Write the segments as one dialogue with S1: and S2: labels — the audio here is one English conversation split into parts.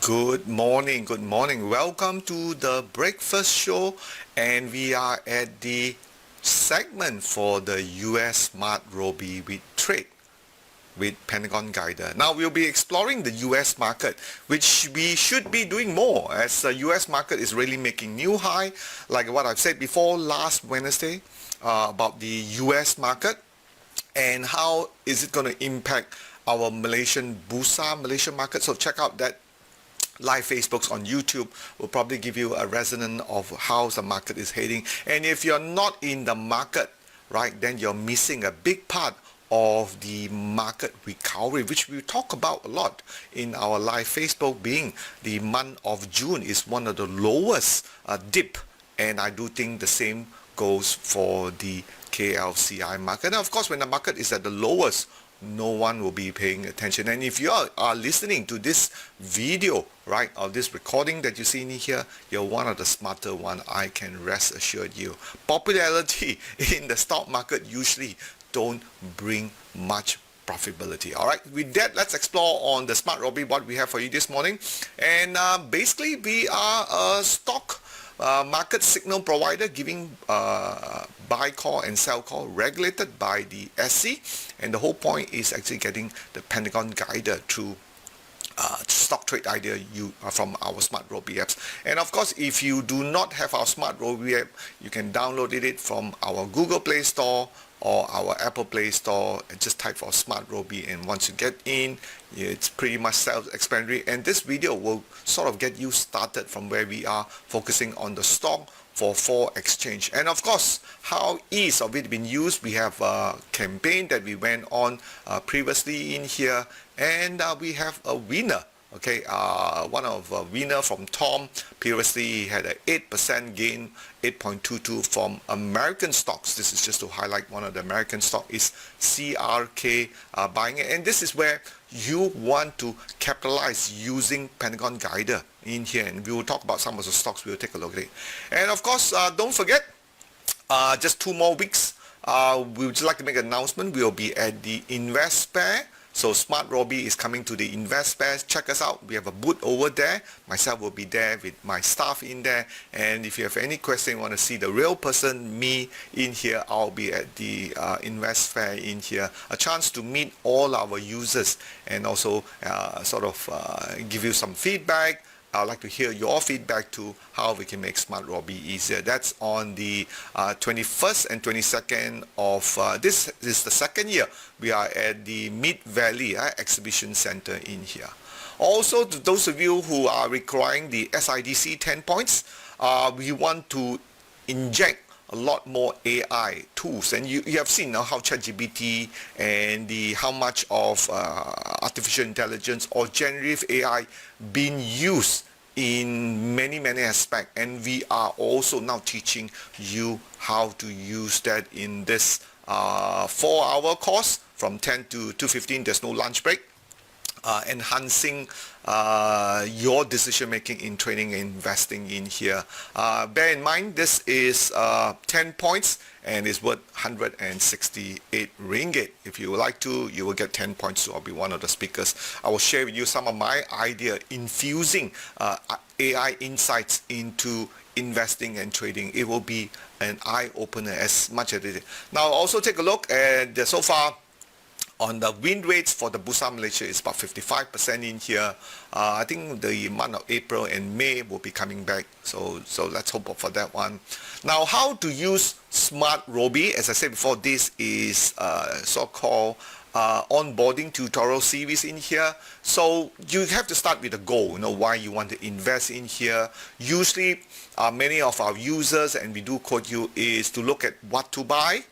S1: Good morning, good morning. Welcome to the breakfast show, and we are at the segment for the US SmartRobie with trade with Pentagon Guider. Now we'll be exploring the US market, which we should be doing more as the US market is really making new high, like what I've said before last Wednesday about the US market and how is it going to impact our Malaysian Bursa, Malaysian market. So check out that live Facebooks on YouTube will probably give you a resonance of how the market is heading. And if you're not in the market, right, then you're missing a big part of the market recovery, which we talk about a lot in our live Facebook, being the month of June is one of the lowest dip. And I do think the same goes for the KLCI market. Now, of course, when the market is at the lowest, no one will be paying attention. And if you are listening to this video, right, or this recording that you see in here, you're one of the smarter one, I can rest assured you. Popularity in the stock market usually don't bring much profitability. All right, with that, let's explore on the SmartRobie what we have for you this morning. And basically, we are a stock market signal provider giving buy call and sell call regulated by the SE, and the whole point is actually getting the Pentagon Guider through stock trade idea from our SmartRobie apps. And of course, if you do not have our SmartRobie app, you can download it from our Google Play Store or our Apple Play Store and just type for SmartRobie, and once you get in, it's pretty much self-explanatory, and this video will sort of get you started from where we are focusing on the stock for exchange. And of course, how is of it been used? We have a campaign that we went on previously in here, and we have a winner. Okay, one of a winner from Tom. Previously, he had an 8% gain, 8.22 from American stocks. This is just to highlight one of the American stock is CRK buying it. And this is where you want to capitalize using Pentagon Guider in here. And we will talk about some of the stocks. We will take a look at it. And of course, don't forget, just 2 more weeks. We would like to make an announcement. We will be at the Invest Pair. So SmartRobie is coming to the Invest Pair. Check us out. We have a booth over there. Myself will be there with my staff in there. And if you have any question, you want to see the real person, me, in here, I'll be at the Invest Fair in here. A chance to meet all our users and also give you some feedback. I'd like to hear your feedback to how we can make SmartRobie easier. That's on the 21st and 22nd of this is the second year. We are at the Mid Valley Exhibition Center in here. Also, to those of you who are requiring the SIDC 10 points, we want to inject a lot more AI tools, and you have seen now how ChatGPT and how much of artificial intelligence or generative AI being used in many aspects, and we are also now teaching you how to use that in this 4-hour course from 10 to 2:15. There's no lunch break. Enhancing your decision making in trading and investing in here. Bear in mind, this is 10 points and is worth 168 ringgit. If you would like to, you will get 10 points, so I'll be one of the speakers. I will share with you some of my idea infusing AI insights into investing and trading. It will be an eye-opener as much as it is. Now also take a look at so far on the win rates for the Bursa Malaysia is about 55% in here. I think the month of April and May will be coming back. So let's hope for that one. Now, how to use SmartRobie? As I said before, this is so-called onboarding tutorial series in here. So you have to start with a goal, why you want to invest in here. Usually, many of our users, and we do quote you, is to look at what to buy,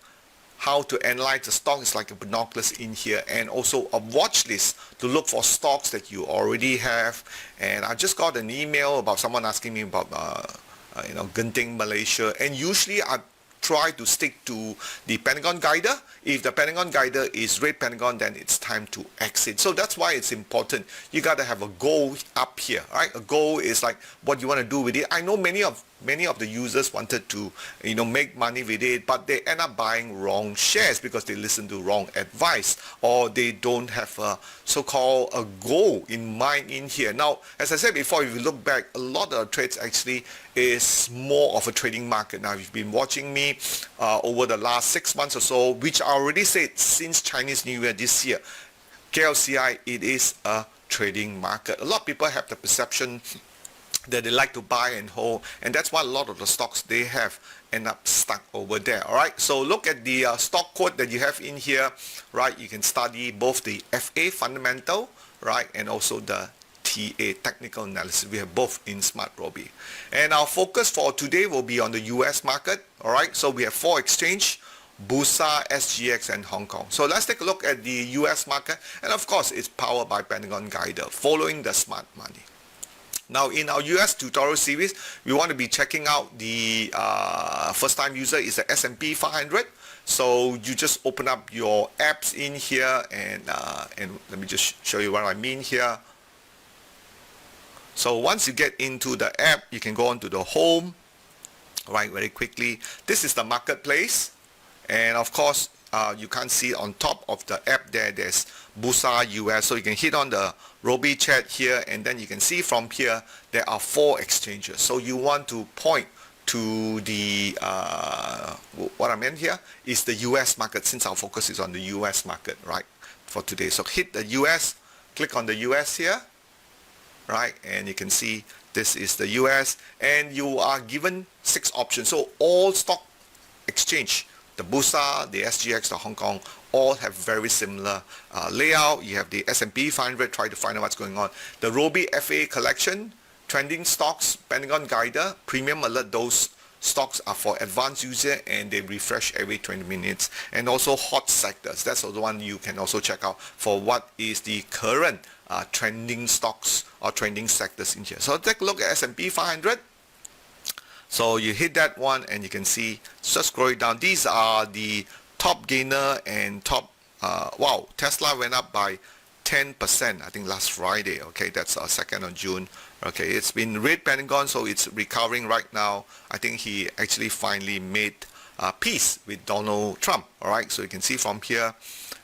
S1: how to analyze the stock is like a binoculars in here, and also a watch list to look for stocks that you already have. And I just got an email about someone asking me about Genting Malaysia, and usually I try to stick to the Pentagon Guider. If the Pentagon Guider is red Pentagon, then it's time to exit. So that's why it's important. You got to have a goal up here, right? A goal is like what you want to do with it. I know many of many of the users wanted to, make money with it, but they end up buying wrong shares because they listen to wrong advice, or they don't have a so-called a goal in mind in here. Now, as I said before, if you look back, a lot of trades actually is more of a trading market. Now, if you've been watching me over the last 6 months or so, which I already said since Chinese New Year this year, KLCI, it is a trading market. A lot of people have the perception that they like to buy and hold, and that's why a lot of the stocks they have end up stuck over there. All right, so look at the stock quote that you have in here, right? You can study both the FA fundamental, right, and also the TA technical analysis. We have both in SmartRobie, and our focus for today will be on the US market. All right, so we have 4 exchange: Bursa, SGX, and Hong Kong. So let's take a look at the US market, and of course it's powered by Pentagon Guider, following the smart money. Now, in our US tutorial series, we want to be checking out the first time user is the S&P 500. So you just open up your apps in here, and let me just show you what I mean here. So once you get into the app, you can go on to the home, right, very quickly. This is the marketplace, and of course you can't see on top of the app there's Bursa US, so you can hit on the Robie chat here, and then you can see from here there are 4 exchanges. So you want to point to the what I meant here is the US market, since our focus is on the US market, right, for today. So hit the US, click on the US here, right, and you can see this is the US, and you are given 6 options. So all stock exchange, the Bursa, the SGX, the Hong Kong, all have very similar layout. You have the S&P 500, try to find out what's going on. The Robie FA collection, trending stocks, Pentagon Guider, premium alert, those stocks are for advanced user and they refresh every 20 minutes. And also hot sectors, that's the one you can also check out for what is the current trending stocks or trending sectors in here. So take a look at S&P 500. So you hit that one and you can see, just scroll it down, these are the top gainer and top, wow, Tesla went up by 10%, I think last Friday, okay, that's 2nd of June, okay, it's been red Pentagon, so it's recovering right now. I think he actually finally made peace with Donald Trump, all right, so you can see from here,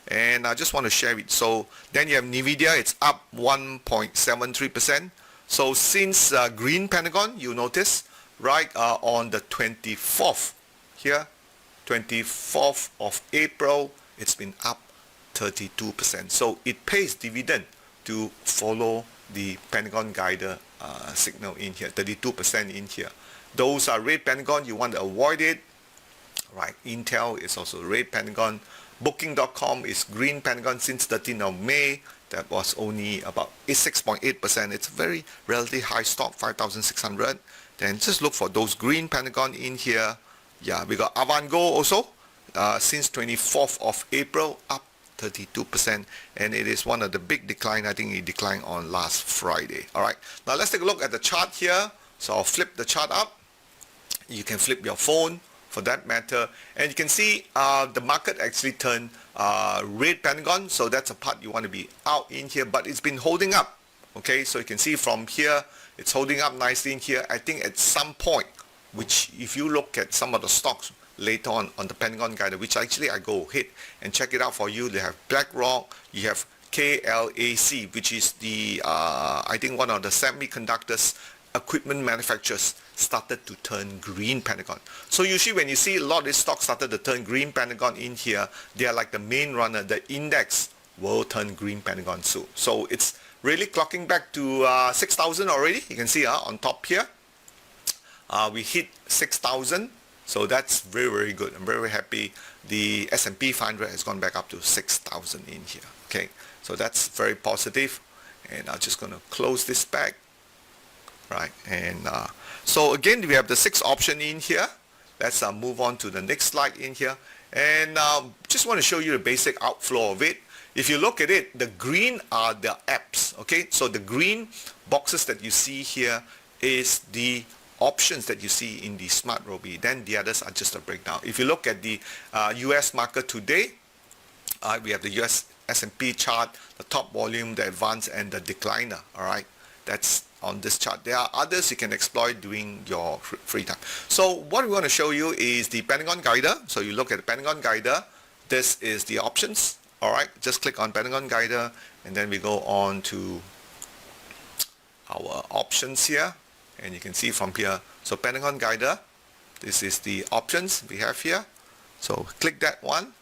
S1: and I just want to share it. So then you have NVIDIA, it's up 1.73%, so since green Pentagon, you notice, right, on the 24th here, 24th of April, it's been up 32%. So it pays dividend to follow the Pentagon Guider signal in here, 32% in here. Those are red Pentagon, you want to avoid it, right? Intel is also red Pentagon. Booking.com is green Pentagon since 13th of May. That was only about 6.8%. It's a very relatively high stock, 5,600. Then just look for those green Pentagon in here. Yeah, we got Avantgo also since 24th of April, up 32%, and it is one of the big decline. I think it declined on last Friday. All right, now let's take a look at the chart here. So I'll flip the chart up. You can flip your phone for that matter, and you can see the market actually turned red Pentagon, so that's a part you want to be out in here, but it's been holding up. Okay, so you can see from here it's holding up nicely in here. I think at some point, which if you look at some of the stocks later on the Pentagon Guide, which actually I go hit and check it out for you. They have BlackRock, you have KLSE, which is the I think one of the semiconductors equipment manufacturers started to turn green Pentagon. So usually when you see a lot of these stocks started to turn green Pentagon in here, they are like the main runner. The index will turn green Pentagon soon. So it's really clocking back to 6,000 already. You can see on top here. We hit 6,000. So that's very, very good. I'm very, very happy. The S&P 500 has gone back up to 6,000 in here. Okay, so that's very positive. And I'm just going to close this back. Right, and so again, we have the 6 option in here. Let's move on to the next slide in here. And just want to show you the basic outflow of it. If you look at it, the green are the apps. Okay, so the green boxes that you see here is the options that you see in the SmartRobie. Then the others are just a breakdown. If you look at the US market today, we have the US S&P chart, the top volume, the advance, and the decliner. All right, that's on this chart. There are others you can exploit during your free time. So what we want to show you is the Pentagon Guider. So you look at the Pentagon Guider. This is the options. All right, just click on Pentagon Guider, and then we go on to our options here, and you can see from here. So Pentagon Guider, this is the options we have here. So click that one,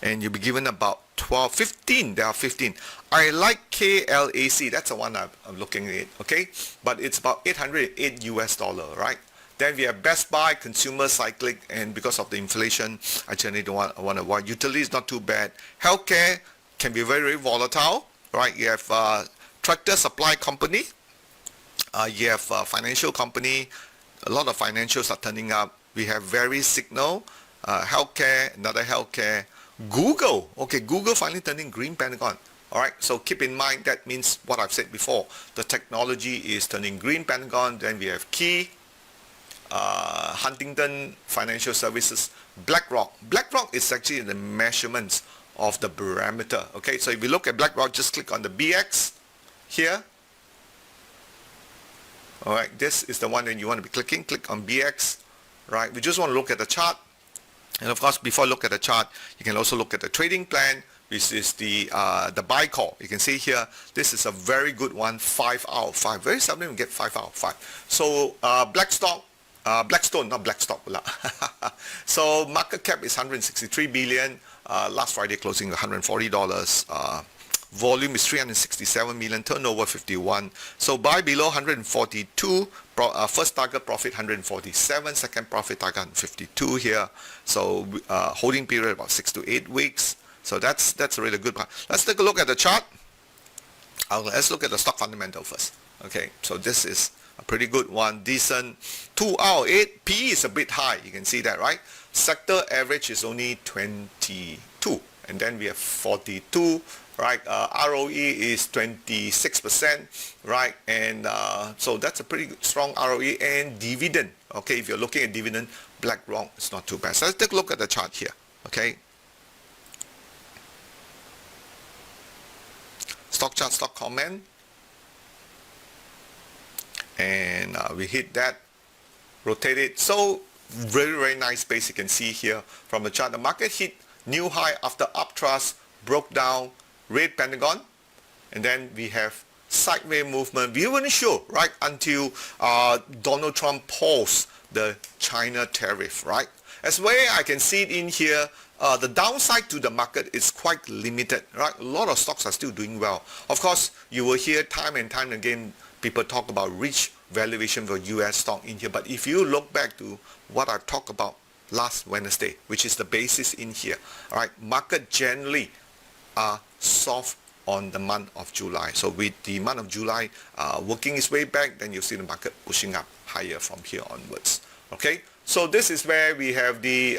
S1: and you'll be given about 15. There are 15. I like KLAC. That's the one I'm looking at. Okay, but it's about $808 US, right? Then we have Best Buy, Consumer Cyclic, and because of the inflation, I generally don't want to avoid. Utility is not too bad. Healthcare can be very, very volatile, right? You have Tractor Supply Company. You have financial company. A lot of financials are turning up. We have Very Signal, healthcare, another healthcare. Google, okay, Google finally turning green Pentagon. All right, so keep in mind that means what I've said before. The technology is turning green Pentagon. Then we have Key, Huntington Financial Services, BlackRock. BlackRock is actually the measurements of the barometer. Okay, so if you look at BlackRock, just click on the BX here. All right, this is the one that you want to be clicking. Click on BX. Right, we just want to look at the chart. And of course, before look at the chart, you can also look at the trading plan, which is the buy call. You can see here, this is a very good one, 5 out of 5. Very seldom you get 5 out of 5. So Blackstone, not Blackstock. So market cap is 163 billion. Last Friday closing $140. Volume is 367 million, turnover 51. So buy below 142, first target profit 147, second profit target 152 here. So holding period about 6 to 8 weeks. So that's a really good part. Let's take a look at the chart. Let's look at the stock fundamental first. Okay, so this is a pretty good one, decent. 2 out of 8, PE is a bit high, you can see that, right? Sector average is only 22, and then we have 42. Right, ROE is 26%, right, and so that's a pretty strong ROE. And dividend, okay, if you're looking at dividend, BlackRock is not too bad. So let's take a look at the chart here, okay. Stock chart, stock comment, and we hit that, rotate it. So very, very nice space you can see here from the chart. The market hit new high after upthrust, broke down, red Pentagon, and then we have sideways movement. We weren't sure, right, until Donald Trump paused the China tariff, right? As way I can see it in here, the downside to the market is quite limited, right? A lot of stocks are still doing well. Of course, you will hear time and time again people talk about rich valuation for US stock in here, but if you look back to what I talked about last Wednesday, which is the basis in here, all right, market generally are soft on the month of July. So with the month of July working its way back, then you'll see the market pushing up higher from here onwards. Okay, so this is where we have the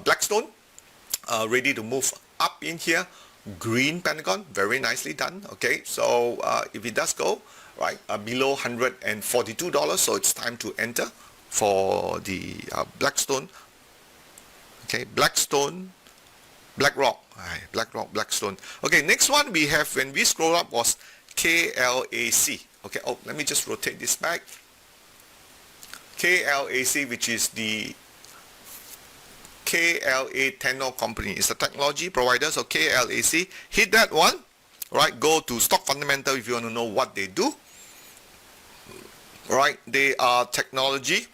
S1: Blackstone ready to move up in here. Green Pentagon, very nicely done. Okay, so if it does go right below $142, so it's time to enter for the Blackstone. Okay, Blackstone, BlackRock, Blackstone. Okay, next one we have, when we scroll up, was KLAC. Okay, oh, let me just rotate this back. KLAC, which is the KLA Tenor Company. It's a technology provider, so KLAC. Hit that one, right? Go to stock fundamental if you want to know what they do. Right, they are technology,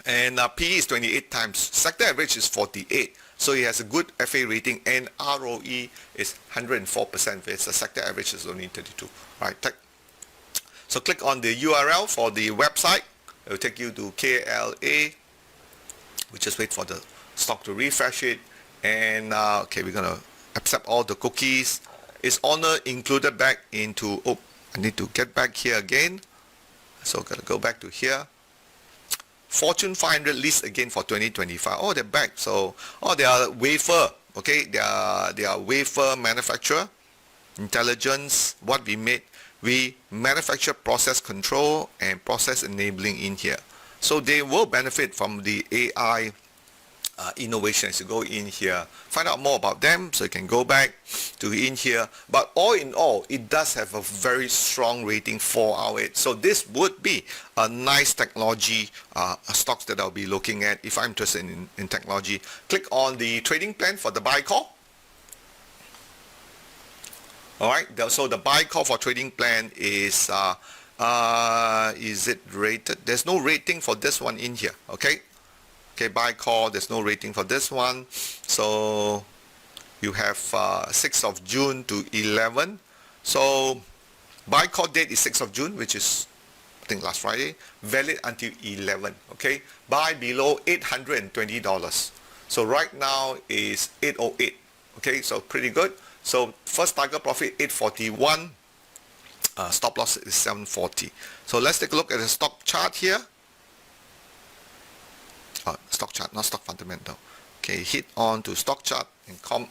S1: and PE is 28 times. Sector average is 48. So it has a good FA rating, and ROE is 104%. It's the sector average is only 32. Right. So click on the URL for the website. It will take you to KLA. We just wait for the stock to refresh it. And okay, we're gonna accept all the cookies. Is Honor included back into? Oh, I need to get back here again. So gotta go back to here. Fortune 500 list again for 2025. Oh, they're back. So, oh, they are wafer. Okay, they are wafer manufacturer. Intelligence. What we made, we manufacture process control and process enabling in here. So they will benefit from the AI innovation. As you go in here, find out more about them, so you can go back to in here. But all in all, it does have a very strong rating, 4 out of 8. So this would be a nice technology stocks that I'll be looking at if I'm interested in technology. Click on the trading plan for the buy call. Alright, so the buy call for trading plan is it rated? There's no rating for this one in here. Okay, buy call, there's no rating for this one. So you have 6th of June to 11. So buy call date is 6th of June, which is I think last Friday, valid until 11. Okay, buy below $820. So right now is 808. Okay, so pretty good. So first target profit 841, stop loss is 740. So let's take a look at the stock chart here. Stock chart, not stock fundamental. Okay, hit on to stock chart and come.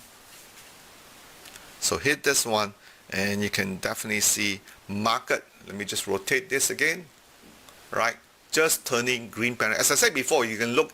S1: So hit this one and you can definitely see market. Let me just rotate this again. Right, just turning green panel. As I said before, you can look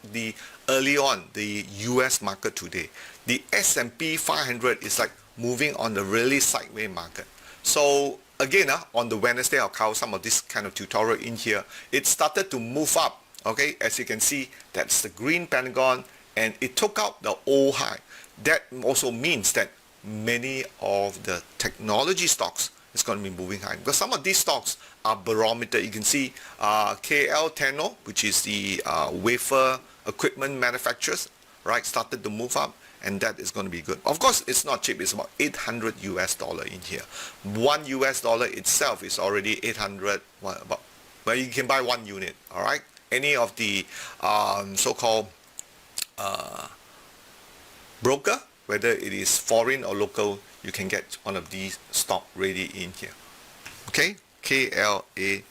S1: early on the US market today. The S&P 500 is like moving on the really sideways market. So again, on the Wednesday, I'll cover some of this kind of tutorial in here. It started to move up. Okay, as you can see, that's the green pentagon, and it took out the old high. That also means that many of the technology stocks is going to be moving high, because some of these stocks are barometer. You can see KLSE, which is the wafer equipment manufacturers, right, started to move up, and that is going to be good. Of course, it's not cheap. It's about $800 in here. $1 itself is already 800. Well, you can buy 1 unit. All right. Any of the so-called broker, whether it is foreign or local, you can get one of these stock ready in here. Okay. KLA.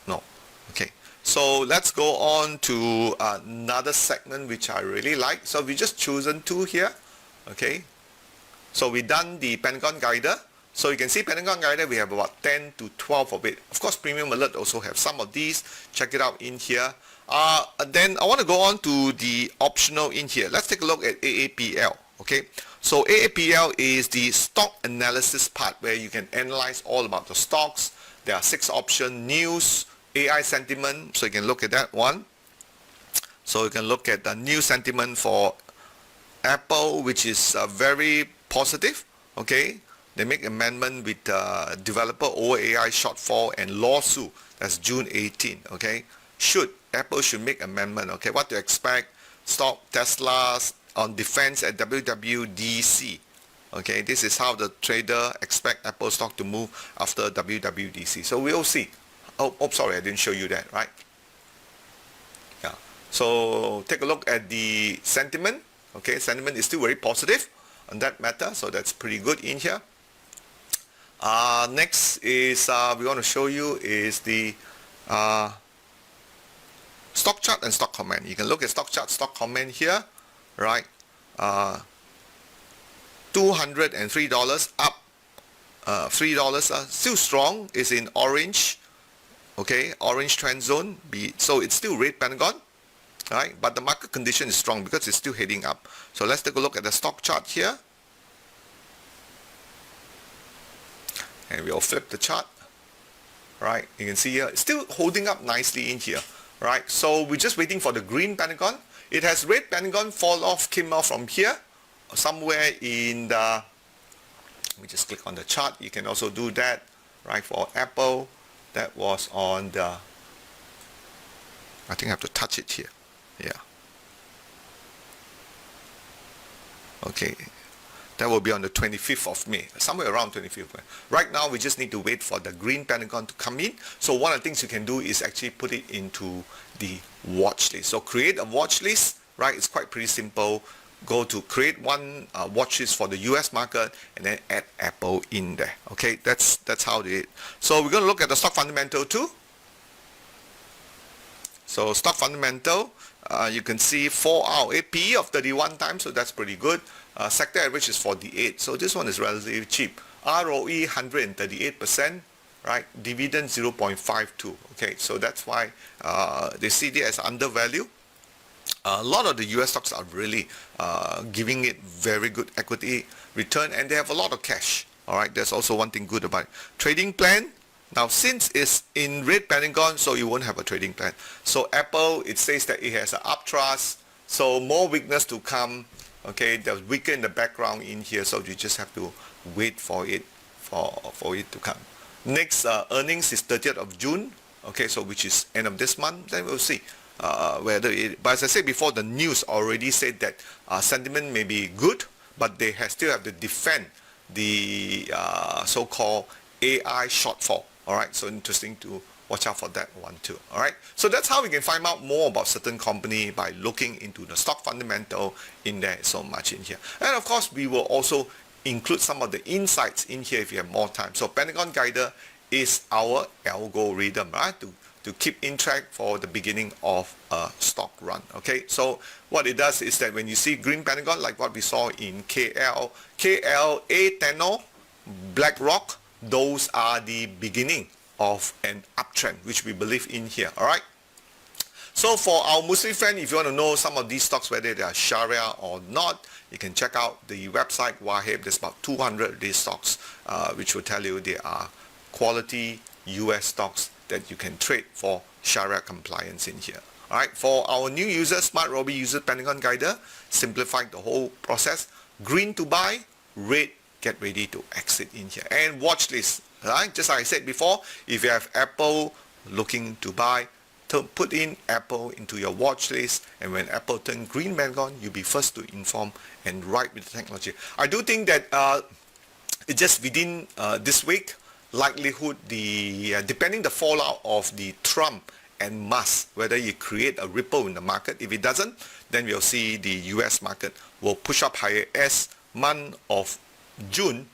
S1: No. Okay. So let's go on to another segment which I really like. So we just chosen 2 here. Okay. So we done the Pentagon Guider. So you can see Pentagon Guider, we have about 10 to 12 of it. Of course, Premium Alert also have some of these. Check it out in here. Then I want to go on to the optional in here. Let's take a look at AAPL. Okay. So AAPL is the stock analysis part, where you can analyze all about the stocks. There are 6 options: news, AI sentiment, so you can look at that one. So you can look at the new sentiment for Apple, which is very positive. Okay, they make amendment with developer over AI shortfall and lawsuit. That's June 18. Okay, Apple should make amendment. Okay, what to expect? Stock Tesla's on defense at WWDC. Okay, this is how the trader expect Apple stock to move after WWDC. So we'll see. Oh, sorry, I didn't show you that, right? Yeah. So take a look at the sentiment. Okay, sentiment is still very positive on that matter. So that's pretty good in here. Next is we want to show you is the stock chart and stock comment. You can look at stock chart, stock comment here, right? $203 up, $3 still strong, is in orange. Okay, orange trend zone, so it's still red pentagon, right? But the market condition is strong because it's still heading up. So let's take a look at the stock chart here, and we'll flip the chart. Right, you can see here it's still holding up nicely in here. Right, so we're just waiting for the green pentagon. It has red pentagon came off from here somewhere in the, let me just click on the chart. You can also do that, right? For Apple, that was on the, I think I have to touch it here. Yeah. Okay, that will be on the 25th of May, somewhere around 25th of May. Right now, we just need to wait for the green pentagon to come in. So one of the things you can do is actually put it into the watch list. So create a watch list, right? It's quite pretty simple. Go to create one watch list for the US market and then add Apple in there. Okay, that's how they did. So we're going to look at the stock fundamental too. So stock fundamental, you can see 4 out of 8 PE of 31 times, so that's pretty good. Sector average is 48, so this one is relatively cheap. ROE 138%, right? Dividend 0.52. Okay, so that's why they see it as undervalued. A lot of the US stocks are really giving it very good equity return, and they have a lot of cash. All right, there's also one thing good about it. Trading plan. Now, since it's in red Pentagon, so you won't have a trading plan. So Apple, it says that it has an uptrust, so more weakness to come. Okay, there's weaker in the background in here, so you just have to wait for it to come. Next earnings is 30th of June. Okay, so which is end of this month. Then we'll see whether it. But as I said before, the news already said that sentiment may be good, but they still have to defend the so-called AI shortfall. All right, so interesting to watch out for that one too. All right, so that's how we can find out more about certain company by looking into the stock fundamental in there so much in here. And of course, we will also include some of the insights in here if you have more time. So Pentagon Guider is our algorithm, right, to keep in track for the beginning of a stock run. Okay, so what it does is that when you see green Pentagon, like what we saw in KLA Tenor, BlackRock, those are the beginning of an uptrend, which we believe in here. All right. So for our Muslim friend, if you want to know some of these stocks, whether they are Sharia or not, you can check out the website Wahib. There's about 200 of these stocks, which will tell you they are quality US stocks that you can trade for Sharia compliance in here. All right. For our new users, SmartRobie user Pentagon Guider, simplified the whole process. Green to buy, red get ready to exit in here. And watch list, right? Just like I said before, if you have Apple looking to buy, put in Apple into your watch list, and when Apple turn green Pentagon, you'll be first to inform and ride with the technology. I do think that it just within this week, likelihood depending the fallout of the Trump and Musk, whether you create a ripple in the market. If it doesn't, then we'll see the US market will push up higher. As month of June,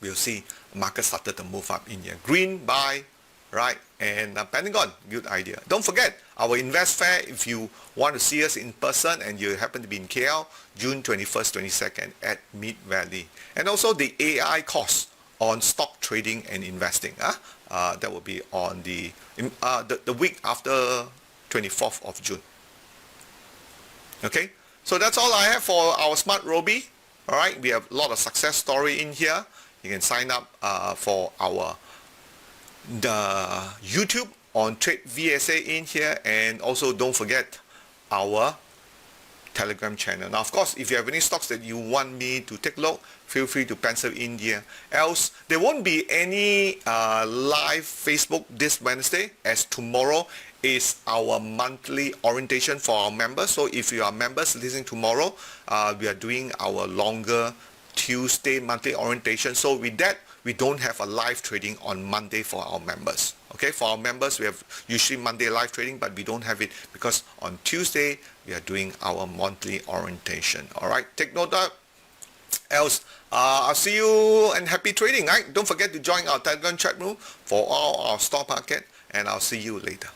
S1: we'll see market started to move up in here. Green, buy, right? And Pentagon, good idea. Don't forget, our Invest Fair, if you want to see us in person and you happen to be in KL, June 21st, 22nd at Mid Valley. And also the AI course on stock trading and investing. That will be on the week after 24th of June. Okay, so that's all I have for our SmartRobie. All right, we have a lot of success story in here. You can sign up for the YouTube on Trade VSA in here, and also don't forget our Telegram channel. Now, of course, if you have any stocks that you want me to take a look, feel free to pencil in here. Else, there won't be any live Facebook this Wednesday, as tomorrow is our monthly orientation for our members. So if you are members listening tomorrow, we are doing our longer Tuesday monthly orientation. So with that, we don't have a live trading on Monday for our members. Okay, for our members, we have usually Monday live trading, but we don't have it because on Tuesday, we are doing our monthly orientation. All right, take note of. Else, I'll see you and happy trading. Right? Don't forget to join our Telegram chat room for all our stock market, and I'll see you later.